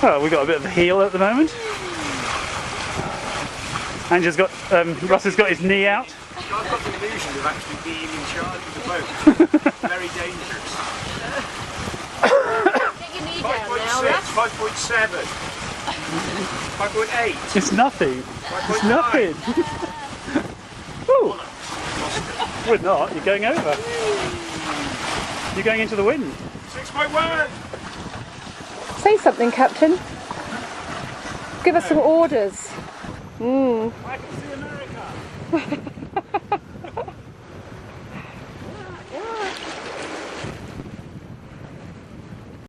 Oh, we've got a bit of a heel at the moment. Andrew's got, Russ has got his knee out. I've got the illusion of actually being in charge of the boat. Very dangerous. Get your knee down now, 5.6, 5.7, 5.8. It's nothing. It's nothing. Ooh. We're not. You're going over. You're going into the wind. 6.1. Say something, Captain. Give us some orders. I can see America.